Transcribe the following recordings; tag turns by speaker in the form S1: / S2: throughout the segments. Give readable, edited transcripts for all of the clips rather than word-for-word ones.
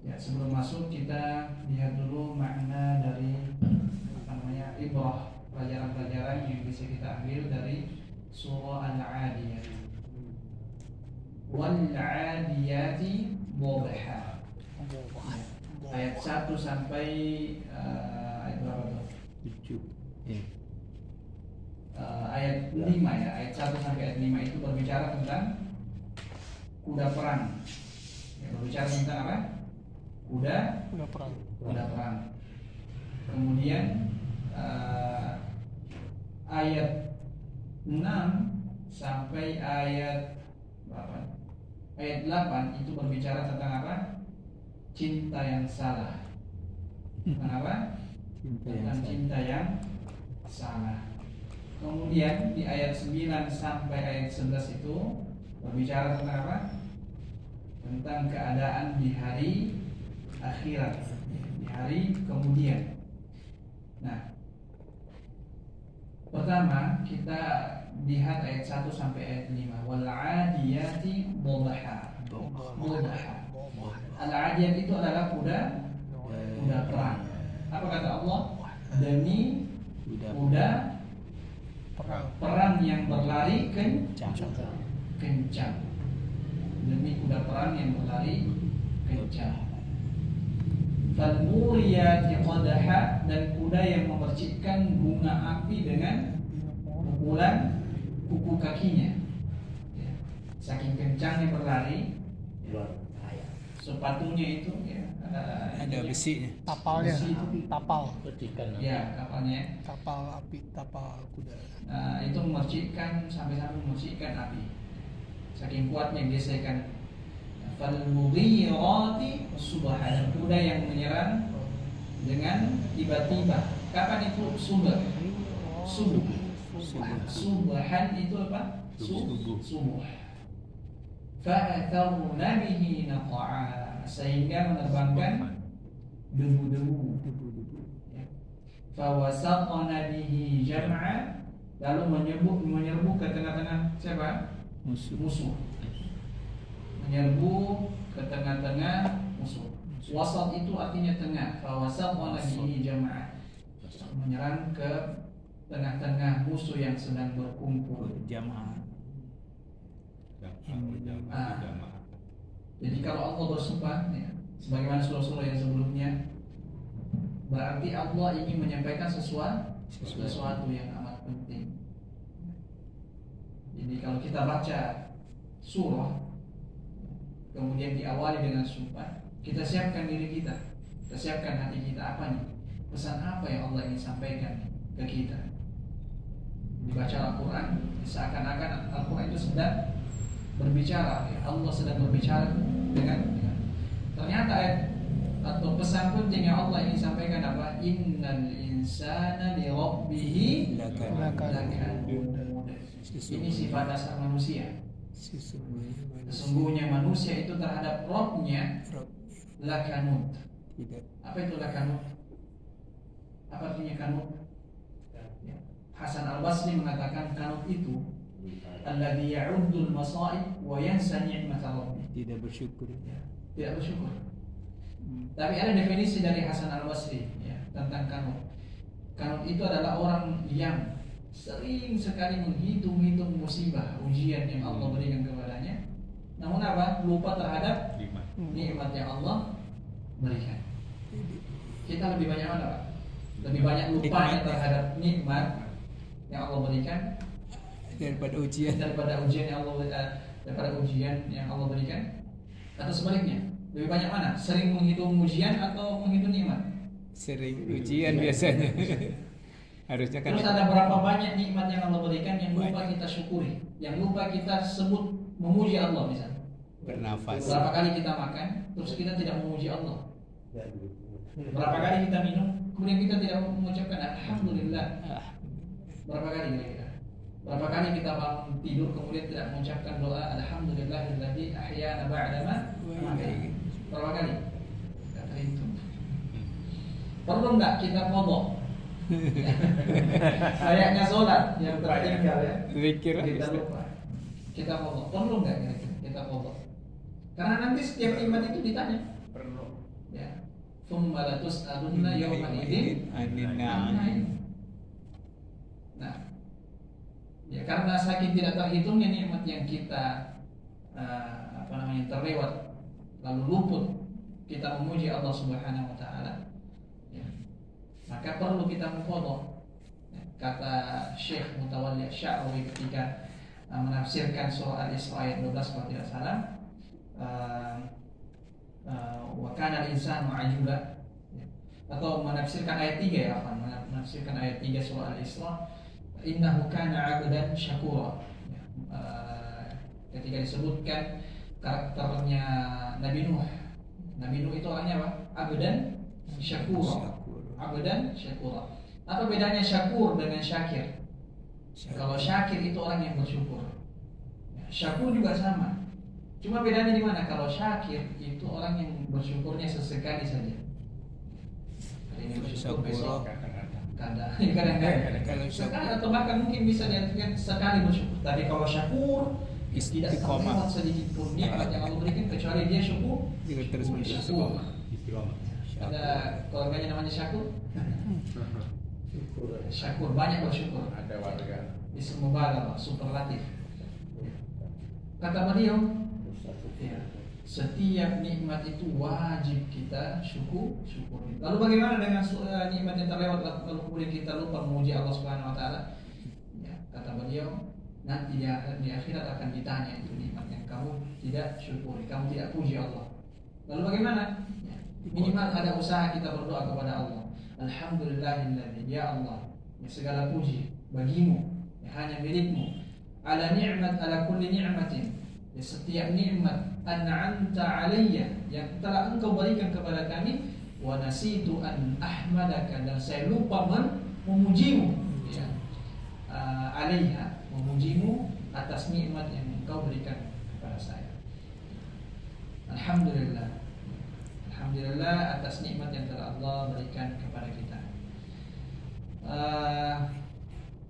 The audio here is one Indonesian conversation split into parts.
S1: Ya, sebelum masuk kita lihat dulu makna dari ibrah, pelajaran-pelajaran yang bisa kita ambil dari surah Al-'Adiyah. Wal-'adiyati dhabha. Ayat 1 sampai ayat berapa tuh?
S2: 7.
S1: Ayat 5 ya. Ayat 1 sampai ayat 5 itu berbicara tentang kuda perang. Ya, berbicara tentang apa? Kuda perang. Kemudian ayat 6 sampai ayat berapa? Ayat 8 itu berbicara tentang apa? Cinta yang salah. Tentang apa? Tentang cinta yang salah. Kemudian di ayat 9 sampai ayat 11 itu berbicara tentang apa? Tentang keadaan di hari akhirat, di hari kemudian. Nah, pertama kita lihat ayat 1 sampai ayat 5. Wal 'adiyati dhabha. Al-'adiyat itu adalah kuda perang. Apa kata Allah? Demi kuda perang yang berlari kencang. Demi kuda perang yang berlari kencang. Fal-muriyati qadha, dan kuda yang memercikkan bunga api dengan pukulan kuku kakinya. Ya. Saking kencangnya berlari, ya. Sepatunya itu ya
S2: Ada besinya.
S3: Tapalnya,
S1: besi itu.
S3: tapal.
S1: Ya, kapalnya.
S3: Tapal api, tapal kuda.
S1: Nah, itu memercikkan sampai-sampai memercikkan api. Saking kuatnya gesekan. Fal-mughirati subha, dan kuda yang menyerang dengan tiba-tiba. Kapan itu subuh? Subhan itu apa? Subuh. Fa'atharna bihi naqa'a, sehingga menerbangkan debu-debu. Fawasaqna bihi jam'a, lalu menyerbu ke tengah-tengah siapa? Musuh. Menyerbu ke tengah-tengah musuh. Wasat itu artinya tengah. Fawasaqna bihi jam'a, menyerang ke tengah-tengah musuh yang sedang berkumpul.
S2: Jamaah.
S1: Jadi kalau Allah bersumpah ya, sebagaimana surah-surah yang sebelumnya, berarti Allah ingin menyampaikan sesuatu yang amat penting. Jadi kalau kita baca surah kemudian diawali dengan sumpah, kita siapkan diri kita, kita siapkan hati kita, apa nih pesan apa yang Allah ingin sampaikan ke kita. Dibaca Al-Quran, seakan-akan Al-Quran itu sedang berbicara, ya. Allah sedang berbicara dengan ternyata ayat atau pesan penting yang Allah ingin sampaikan apa? Innal insana li rabbihi lakanud. Ini sifat dasar manusia. Sesungguhnya manusia itu terhadap Rabb-nya lakanud. Apa itu lakanud? Apa artinya kanut? Hasan Al-Basri mengatakan kanut itu alladhi ya'uddul masa'ib wa yansa ni'mata rabbih.
S2: Tidak bersyukur.
S1: Tidak bersyukur. Tapi ada definisi dari Hasan Al-Basri ya, tentang kanut. Kanut itu adalah orang yang sering sekali menghitung-hitung musibah, ujian yang Allah berikan kepadanya. Namun apa? Lupa terhadap nikmat yang Allah berikan. Kita lebih banyak mana, Pak? Lebih banyak lupanya terhadap nikmat yang Allah berikan
S2: daripada ujian
S1: yang Allah berikan, atau sebaliknya, lebih banyak mana? Sering menghitung ujian atau menghitung nikmat?
S2: Sering ujian biasanya. Harusnya kan.
S1: Terus ada berapa banyak nikmat yang Allah berikan yang lupa kita syukuri, yang lupa kita sebut memuji Allah misalnya.
S2: Bernafas.
S1: Berapa kali kita makan terus kita tidak memuji Allah? Berapa kali kita minum kemudian kita tidak mengucapkan alhamdulillah? Berapa kali kira-kira? Berapa kali kita bangun tidur kemudian tidak mengucapkan doa alhamdulillahilladzi ahyana ba'da ma amatana? Berapa kali? Tidak terhitung. Perlu enggak kita qadha? Kayaknya sholat yang tertinggal ya.
S2: Zikir
S1: Kita lupa. Kita qadha. Perlu enggak kira-kira kita qadha? Karena nanti setiap iman itu ditanya. ya. Tsumma latus'alunna yawma idzin
S2: anin
S1: 'anil
S2: na'im.
S1: na'im. Nah, ya karena saking tidak terhitungnya nikmat yang kita terlewat, lalu luput kita memuji Allah Subhanahu wa taala, ya, maka perlu kita mengqadha. Ya, kata Syekh Mutawalli Sya'rawi ketika menafsirkan surah Al-Isra ayat 12 kalau tidak salah, wa kana al-insanu ajula, ya, atau menafsirkan ayat 3 ya, menafsirkan ayat 3 surah Al-Isra, innahu kana 'abdan syakura. Ya, ketika disebutkan karakternya Nabi Nuh. Nabi Nuh itu orangnya apa? Abdan syakura. Abdan syakura. Apa bedanya syakur dengan syakir? Kalau syakir itu orang yang bersyukur. Syakur juga sama. Cuma bedanya di mana? Kalau syakir itu orang yang bersyukurnya sesekali saja. Hari ini bersyukur, besok kadang-kadang.
S2: Kalau
S1: Sekali atau bahkan mungkin bisa diartikan sekali bersyukur. Tapi kalau syakur tidak terlewat sedikit pun nikmat yang Allah berikan kecuali dia syukur.
S2: Juga terus
S1: Syukur.
S4: Istiqomah.
S1: Ada keluarganya namanya Syakur. Syakur banyak bersyukur.
S4: Ada warga.
S1: Ism mubalaghah superlatif. Kata beliau, ya, setiap nikmat itu wajib kita syukuri. Lalu bagaimana dengan nikmat yang terlewat lalu kemudian kita lupa memuji Allah Subhanahu wa taala? Ya, kata beliau, nanti di akhirat akan ditanya itu nikmat yang kamu tidak syukuri, kamu tidak puji Allah. Lalu bagaimana? Ya, minimal ada usaha kita berdoa kepada Allah. Alhamdulillahilladzi, ya Allah, ya, segala puji bagimu, ya, hanya milikmu. Ala ni'mat, ala kulli ni'matin, ya, setiap nikmat an'amta alayya yang telah engkau berikan kepada kami, wa nasitu an ahmadaka, dan saya lupa memujimu, ya, alaiha, memujimu atas nikmat yang engkau berikan kepada saya. Alhamdulillah, alhamdulillah atas nikmat yang telah Allah berikan kepada kita.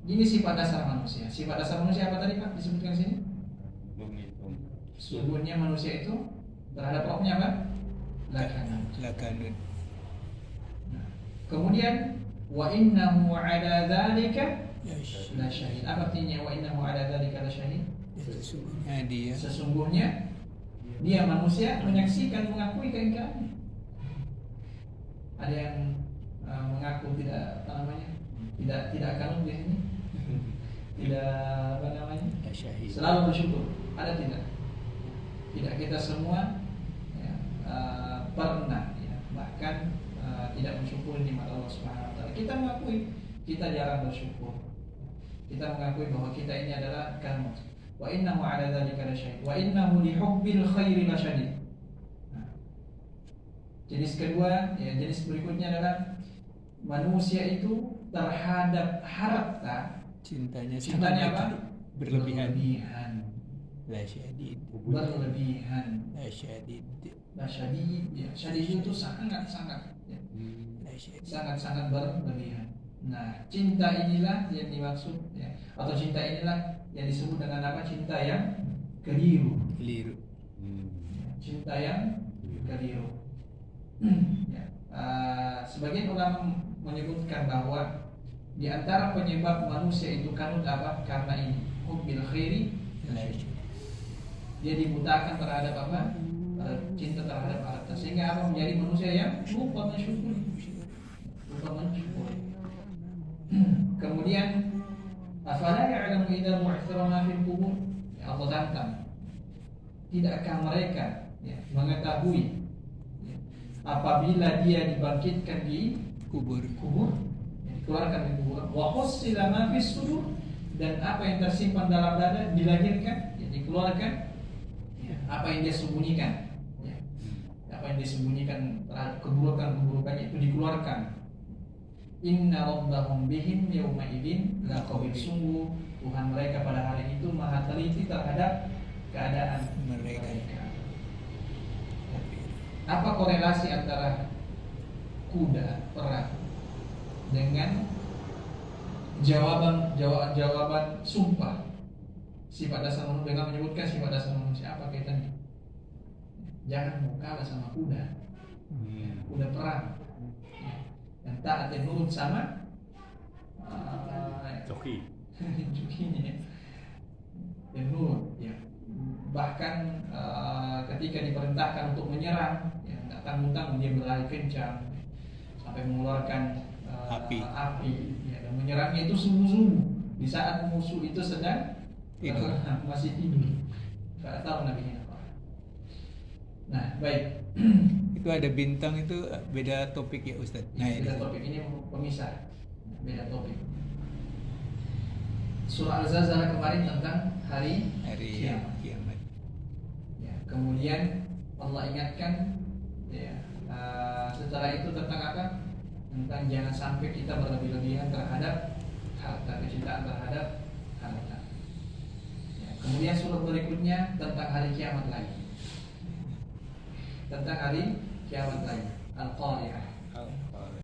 S1: Ini sifat dasar manusia. Sifat dasar manusia apa tadi Pak disebutkan di sini?
S4: Menghitung.
S1: Sungguhnya manusia itu terhadap Rabbnya apa?
S2: Lakanun.
S1: Nah, kemudian wa innahu ala dzalika
S3: Ya,
S1: la syahid. Apa artinya wa innahu ala dzalika la syahid?
S2: Sesungguhnya dia
S1: Sesungguhnya dia manusia menyaksikan, mengakui keingkarannya. Ada yang mengaku tidak apa namanya? Tidak kanun di sini. Tidak apa namanya?
S2: syahid.
S1: Selalu bersyukur. Ada tidak? Tidak, kita semua ya, pernah ya, bahkan tidak bersyukur nikmat Allah Subhanahu wa taala. Kita mengakui kita jarang bersyukur. Kita mengakui bahwa kita ini adalah kanut. Wa innahu 'ala dzalika lasyahid. Wa innahu li hubbil khairi lasyadid. Nah, jenis kedua, ya, jenis berikutnya adalah manusia itu terhadap harta
S2: Cintanya
S1: apa?
S2: Berlebihan.
S1: Berlebihan.
S2: La syadid.
S1: Berlebihan.
S2: La syadid.
S1: Nah, syadid, ya, syadid itu sangat ya,
S2: La syadid.
S1: sangat berlebihan. Nah, cinta inilah yang dimaksud, ya, atau cinta inilah yang disebut dengan apa? Cinta yang keliru.
S2: Keliru.
S1: Ya, cinta yang keliru. Ya, sebagian ulama menyebutkan bahwa di antara penyebab manusia itu kanut apa? Karena ini hubbil khairi,
S2: La syadid.
S1: dia dibutakan terhadap apa? Cinta terhadap harta, sehingga apa? Menjadi manusia yang lupa mensyukuri. Kemudian afala ya'lamu idza bu'thira ma fil qubur? Ya, Allah tantang. Tidakkah mereka, ya, mengetahui, ya, apabila dia dibangkitkan di
S2: Kubur.
S1: kubur, ya, dikeluarkan dari kubur, wa hussila ma fis sudur, dan apa yang tersimpan dalam dada dilahirkan, ya, dikeluarkan, ya, apa yang dia sembunyikan, ya, apa yang disembunyikan terhadap keburukan-keburukannya itu dikeluarkan. Inna rabbahum bihim yawma idzin laqawil. Sungguh Tuhan mereka pada hari itu maha teliti terhadap keadaan mereka. Apa korelasi antara kuda perang dengan jawaban sumpah? Sifat dasar manusia, dengan menyebutkan sifat dasar manusia, apa kaitannya? Jangan mau kalah sama kuda. udah perang. Ya. Yang taat dan nurut sama
S4: Coki.
S1: jokinya ya. Dan nurut ya. Bahkan ketika diperintahkan untuk menyerang, ya, nggak tanggung-tanggung dia berlari kencang sampai mengeluarkan api ya, dan menyerangnya itu sungguh-sungguh di saat musuh itu sedang
S2: Tidur.
S1: masih tidur. Nggak tahu nabinya apa. Nah, baik.
S2: Itu ada bintang itu beda topik ya Ustadz. Nah,
S1: Beda
S2: ini
S1: topik, ini pemisah. Beda topik. Surah Al-Zalzalah kemarin tentang hari
S2: hari kiamat.
S1: Ya, kemudian Allah ingatkan ya, setelah itu tentang apa? Tentang jangan sampai kita berlebih-lebihan terhadap harta, kecintaan terhadap harta. Ya, kemudian surat berikutnya tentang hari kiamat lagi. Tentang hari kiamat lagi. Al-Qari'ah.